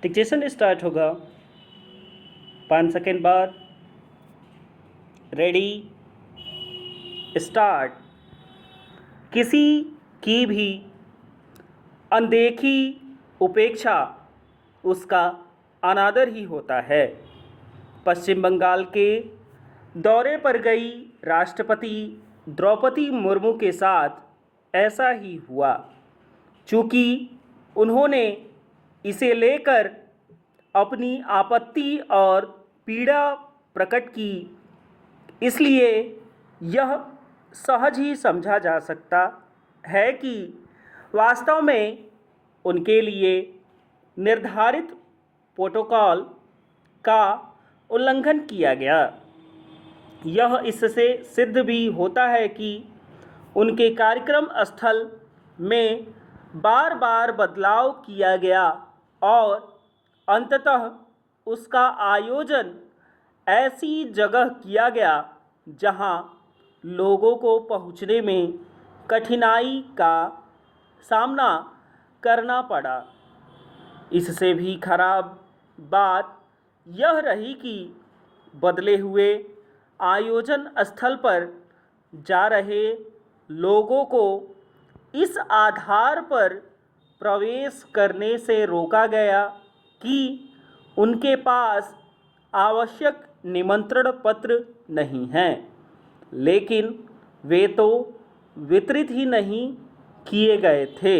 Dictation start होगा 5 second बाद। Ready start. किसी की भी अनदेखी उपेक्षा उसका अनादर ही होता है। पश्चिम बंगाल के दौरे पर गई राष्ट्रपति द्रौपदी मुर्मू के साथ ऐसा ही हुआ। चूँकि उन्होंने इसे लेकर अपनी आपत्ति और पीड़ा प्रकट की, इसलिए यह सहज ही समझा जा सकता है कि वास्तव में उनके लिए निर्धारित प्रोटोकॉल का उल्लंघन किया गया। यह इससे सिद्ध भी होता है कि उनके कार्यक्रम स्थल में बार बार बदलाव किया गया और अंततः उसका आयोजन ऐसी जगह किया गया जहां लोगों को पहुंचने में कठिनाई का सामना करना पड़ा। इससे भी खराब बात यह रही कि बदले हुए आयोजन स्थल पर जा रहे लोगों को इस आधार पर प्रवेश करने से रोका गया कि उनके पास आवश्यक निमंत्रण पत्र नहीं हैं, लेकिन वे तो वितरित ही नहीं किए गए थे।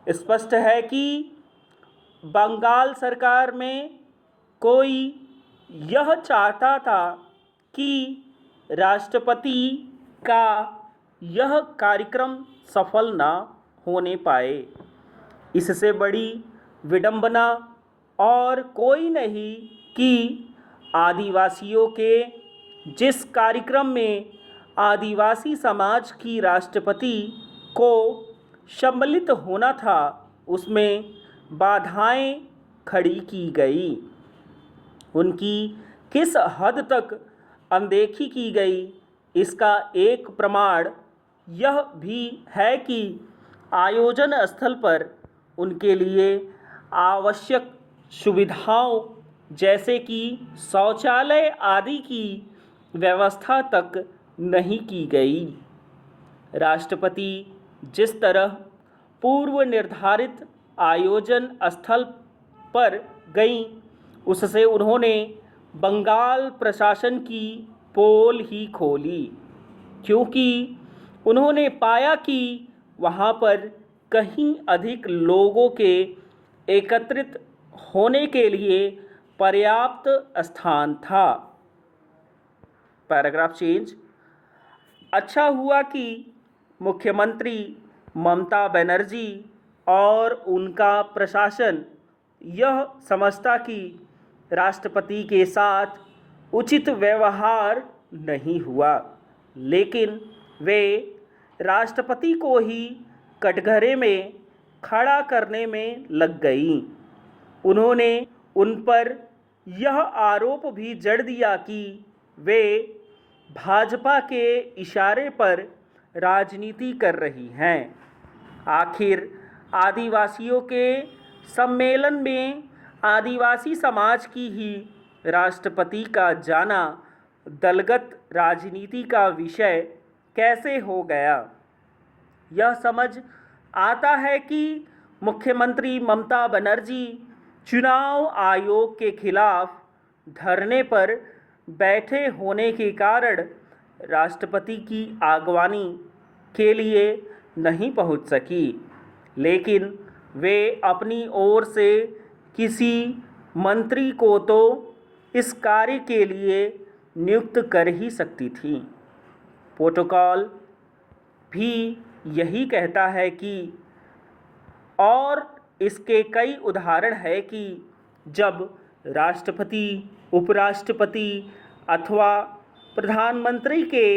स्पष्ट है कि बंगाल सरकार में कोई यह चाहता था कि राष्ट्रपति का यह कार्यक्रम सफल ना होने पाए। इससे बड़ी विडंबना और कोई नहीं कि आदिवासियों के जिस कार्यक्रम में आदिवासी समाज की राष्ट्रपति को सम्मिलित होना था, उसमें बाधाएं खड़ी की गई। उनकी किस हद तक अनदेखी की गई, इसका एक प्रमाण यह भी है कि आयोजन स्थल पर उनके लिए आवश्यक सुविधाओं जैसे कि शौचालय आदि की व्यवस्था तक नहीं की गई। राष्ट्रपति जिस तरह पूर्व निर्धारित आयोजन स्थल पर गईं, उससे उन्होंने बंगाल प्रशासन की पोल ही खोली, क्योंकि उन्होंने पाया कि वहाँ पर कहीं अधिक लोगों के एकत्रित होने के लिए पर्याप्त स्थान था। Paragraph change. अच्छा हुआ कि मुख्यमंत्री ममता बनर्जी और उनका प्रशासन यह समझता कि राष्ट्रपति के साथ उचित व्यवहार नहीं हुआ, लेकिन वे राष्ट्रपति को ही कटघरे में खड़ा करने में लग गईं। उन्होंने उन पर यह आरोप भी जड़ दिया कि वे भाजपा के इशारे पर राजनीति कर रही हैं। आखिर आदिवासियों के सम्मेलन में आदिवासी समाज की ही राष्ट्रपति का जाना दलगत राजनीति का विषय कैसे हो गया? यह समझ आता है कि मुख्यमंत्री ममता बनर्जी चुनाव आयोग के खिलाफ धरने पर बैठे होने के कारण राष्ट्रपति की आगवानी के लिए नहीं पहुंच सकी, लेकिन वे अपनी ओर से किसी मंत्री को तो इस कार्य के लिए नियुक्त कर ही सकती थी। प्रोटोकॉल भी यही कहता है कि, और इसके कई उदाहरण है कि जब राष्ट्रपति, उपराष्ट्रपति अथवा प्रधानमंत्री के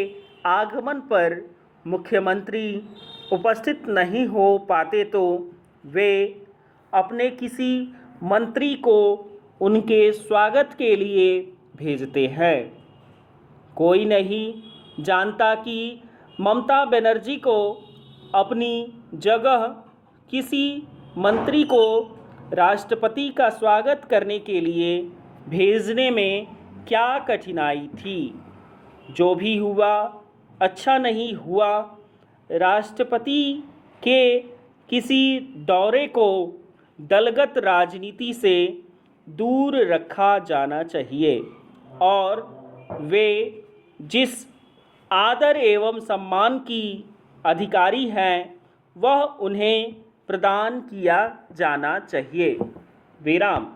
आगमन पर मुख्यमंत्री उपस्थित नहीं हो पाते तो वे अपने किसी मंत्री को उनके स्वागत के लिए भेजते हैं। कोई नहीं जानता कि ममता बनर्जी को अपनी जगह किसी मंत्री को राष्ट्रपति का स्वागत करने के लिए भेजने में क्या कठिनाई थी? जो भी हुआ अच्छा नहीं हुआ। राष्ट्रपति के किसी दौरे को दलगत राजनीति से दूर रखा जाना चाहिए और वे जिस आदर एवं सम्मान की अधिकारी हैं वह उन्हें प्रदान किया जाना चाहिए। विराम।